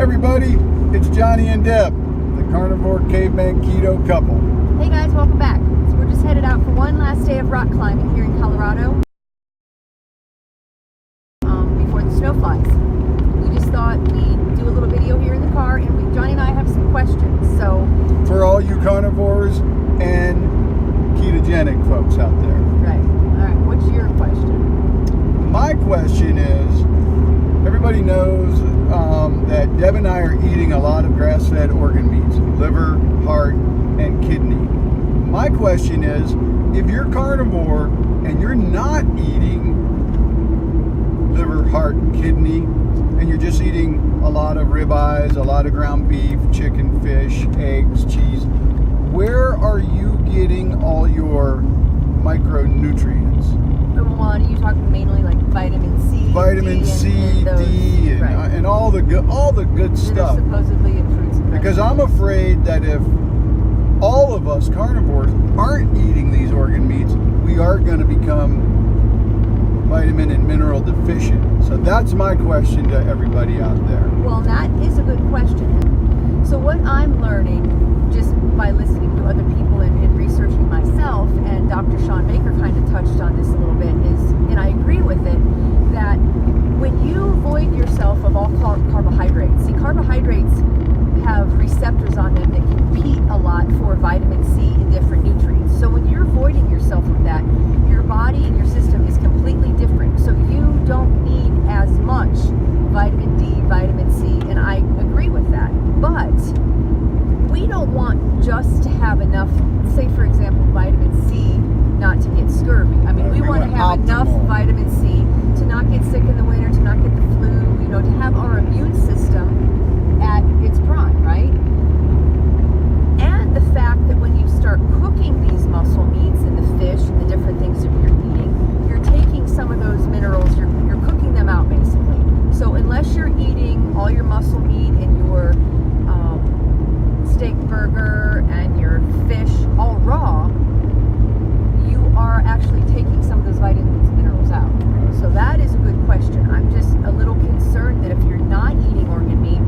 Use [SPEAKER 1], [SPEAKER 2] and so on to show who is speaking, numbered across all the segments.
[SPEAKER 1] everybody, it's Johnny and Deb, the carnivore caveman keto couple.
[SPEAKER 2] Hey guys, welcome back. So we're just headed out for one last day of rock climbing here in Colorado before the snow flies. We just thought we'd do a little video here in the car, and Johnny and I have some questions. So
[SPEAKER 1] for all you carnivores and ketogenic folks out there.
[SPEAKER 2] Right. All right. What's your question?
[SPEAKER 1] My question is, everybody knows that Deb and I are eating a lot of grass-fed organ meats, liver, heart, and kidney. My question is, if you're carnivore and you're not eating liver, heart, and kidney, and you're just eating a lot of ribeyes, a lot of ground beef, chicken, fish, eggs, cheese, where are you getting all your micronutrients?
[SPEAKER 2] Well, are you talking mainly like vitamin C?
[SPEAKER 1] Vitamin C, D, and all the good stuff.
[SPEAKER 2] Supposedly in fruits and vegetables.
[SPEAKER 1] Because I'm afraid that if all of us carnivores aren't eating these organ meats, we are going to become vitamin and mineral deficient. So that's my question to everybody out there.
[SPEAKER 2] Well, that is a good question. So what I'm learning just by listening to other people and researching myself, and Dr. Sean Baker kind of touched on this a little bit, is, and I agree with it, that when you void yourself of all carbohydrates, see, carbohydrates have receptors on them that compete a lot for vitamin C and different nutrients. So when you're voiding yourself of that, your body and your system is completely different. So you don't need as much vitamin D, vitamin C, and I agree with that. But we don't want just to have enough, say for example, vitamin C not to get scurvy. I mean, we want to have enough vitamin C to not get sick in the winter, to not get the flu, to have our immune system at its prime, right? And the fact that when you start cooking these muscle meats and the fish and the different things that you're eating, you're taking some of those minerals, you're cooking them out basically. So unless you're eating all your muscle meat and your steak burger and your fish all raw, you are actually taking some of those vitamins and minerals out. So that is a good question. I'm just a little concerned that if you're not eating organ meat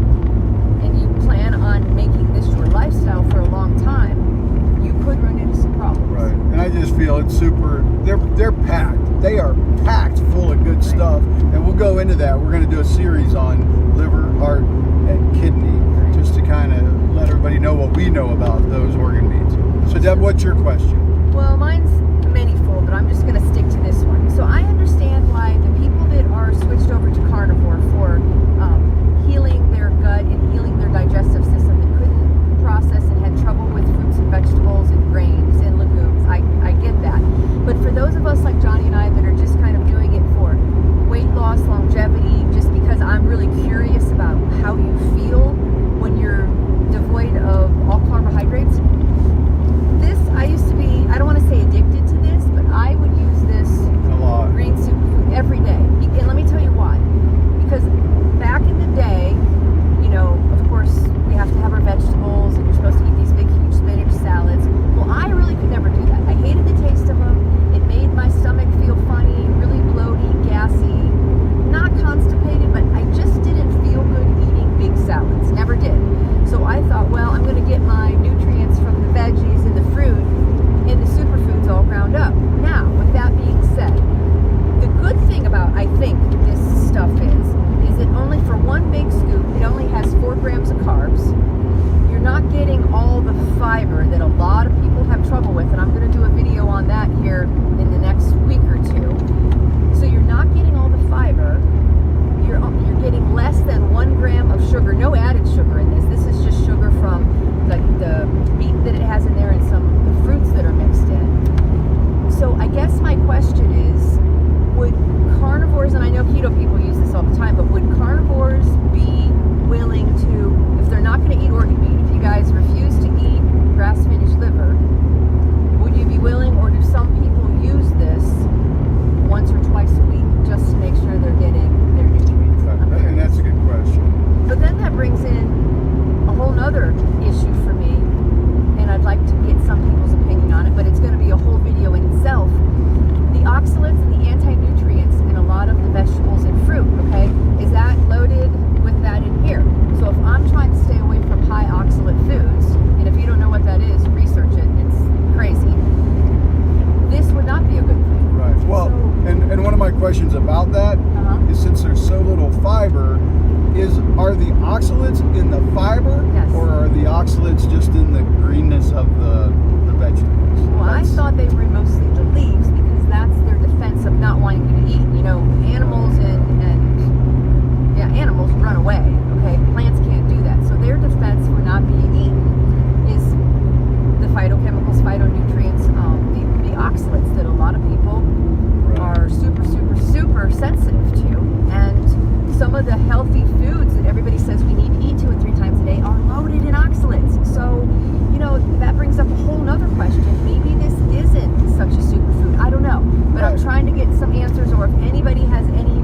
[SPEAKER 2] and you plan on making this your lifestyle for a long time, you could run into some problems.
[SPEAKER 1] Right. And I just feel it's super, they're packed. They are packed full of good stuff. And we'll go into that. We're going to do a series on liver, heart, and kidney, just to kind of let everybody know what we know about those organ meats. So Deb, what's your question?
[SPEAKER 2] Well, mine's manyfold, but I'm just going to stick to this one. So I understand why the people that are switched over to carnivore for healing their gut and healing their digestive system that couldn't process and had trouble with fruits and vegetables and grains and legumes, I get that. But for those of us like Johnny and I that are just kind of doing it for weight loss, longevity, just because I'm really curious about how you feel when you're devoid of all carbohydrates, I used to be, I don't want to say addicted to this, but I would use this
[SPEAKER 1] a lot.
[SPEAKER 2] green
[SPEAKER 1] the oxalates in the fiber,
[SPEAKER 2] Yes.
[SPEAKER 1] or are the oxalates just in the greenness of the vegetables?
[SPEAKER 2] Well, I thought they were mostly the leaves because that's their defense of not wanting you to eat. You know, animals and animals run away. Okay, plants can't do that. So their defense for not being eaten is the phytochemicals, phytonutrients, the oxalates that a lot of people are super, super, super sensitive to. And some of the healthy foods that everybody says we need to eat 2 and 3 times a day are loaded in oxalates. So, you know, that brings up a whole nother question. Maybe this isn't such a superfood. I don't know. But I'm trying to get some answers, or if anybody has any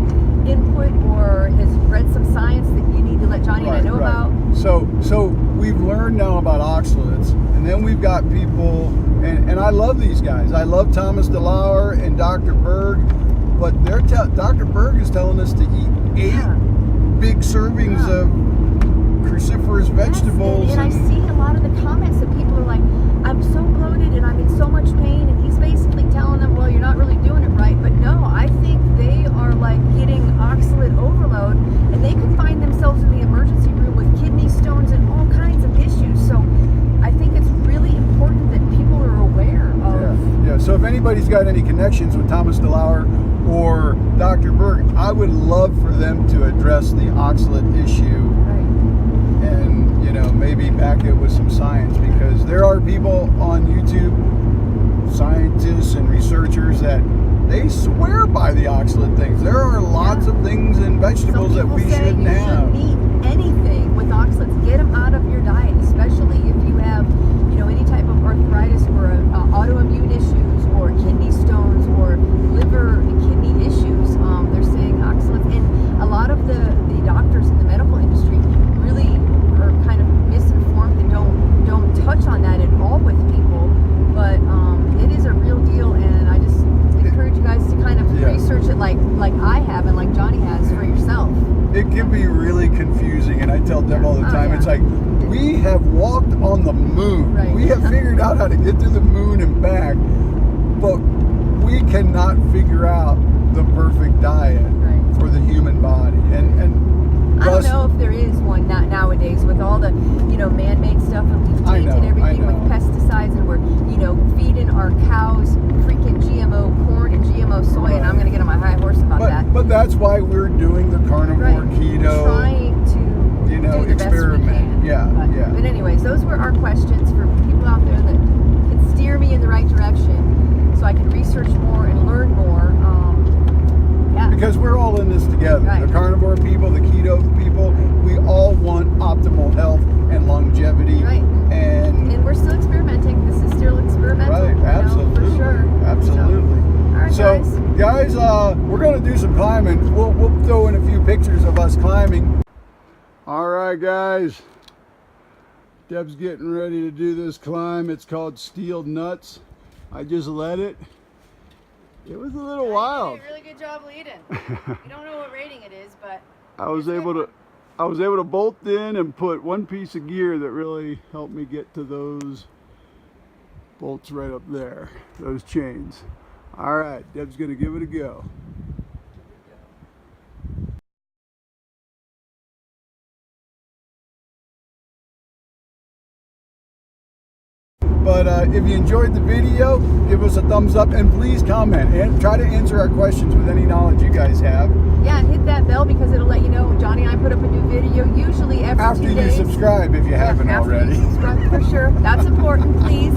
[SPEAKER 2] input or has read some science that you need to let Johnny and I know about.
[SPEAKER 1] So we've learned now about oxalates, and then we've got people, and I love these guys. I love Thomas DeLauer and Dr. Berg, but Dr. Berg is telling us to eat 8 big servings of cruciferous vegetables.
[SPEAKER 2] And I see a lot of the comments that people are like, I'm so bloated and I'm in so much pain, and he's basically telling them, well, you're not really doing it right. But no, I think they are like getting oxalate overload, and they could find themselves in the emergency room with kidney stones and all kinds of issues. So I think it's really important that people are aware of.
[SPEAKER 1] Yeah. So if anybody's got any connections with Thomas DeLauer or Dr. Berg, I would love for them to address the oxalate issue. And, you know, maybe back it with some science, because there are people on YouTube, scientists and researchers, that they swear by the oxalate things. There are lots of things in vegetables that we shouldn't have.
[SPEAKER 2] You shouldn't eat anything with oxalates. Get them out of your diet, especially if you have, you know, any type of arthritis or autoimmune issues or kidney stones or liver and kidney issues. They're saying oxalates, and a lot of the doctors in the medical industry really are kind of misinformed and don't touch on that at all with people. But it is a real deal, and I just encourage you guys to kind of research it like I have and like Johnny has for yourself.
[SPEAKER 1] It can be really confusing, and I tell Deb all the time, it's like, we have walked on the moon.
[SPEAKER 2] Right.
[SPEAKER 1] We have figured out how to get to the moon and back, but we cannot figure out the perfect diet for the human body. And
[SPEAKER 2] I don't know if there is one nowadays with all the, you know, man-made stuff, and we've tainted everything with pesticides, and we're, you know, feeding our cows freaking GMO corn and GMO soy, and I'm going to get on my high horse about that.
[SPEAKER 1] But that's why we're doing the carnivore keto,
[SPEAKER 2] trying to,
[SPEAKER 1] you know,
[SPEAKER 2] do the
[SPEAKER 1] experiment.
[SPEAKER 2] Best we can. But anyways, those were our questions for people out there that can steer me in the right direction, so I can research more and learn more.
[SPEAKER 1] Because we're all in this together. The carnivore people, the keto people, we all want optimal health and longevity. And
[SPEAKER 2] we're still experimenting. This is still experimental.
[SPEAKER 1] Absolutely.
[SPEAKER 2] You know, for sure.
[SPEAKER 1] Absolutely.
[SPEAKER 2] All right,
[SPEAKER 1] so, guys, we're going to do some climbing. We'll throw in a few pictures of us climbing. All right, guys. Deb's getting ready to do this climb. It's called Steel Nuts. I just led it. It was a little wild.
[SPEAKER 2] You did a really good job leading. We don't know what rating it is, but
[SPEAKER 1] I was able to bolt in and put one piece of gear that really helped me get to those bolts right up there, those chains. All right, Deb's gonna give it a go. But if you enjoyed the video, give us a thumbs up, and please comment and try to answer our questions with any knowledge you guys have.
[SPEAKER 2] Yeah, and hit that bell, because it'll let you know when Johnny and I put up a new video, usually after 2 days.
[SPEAKER 1] After you subscribe, if you haven't already.
[SPEAKER 2] After you subscribe, for sure. That's important, please.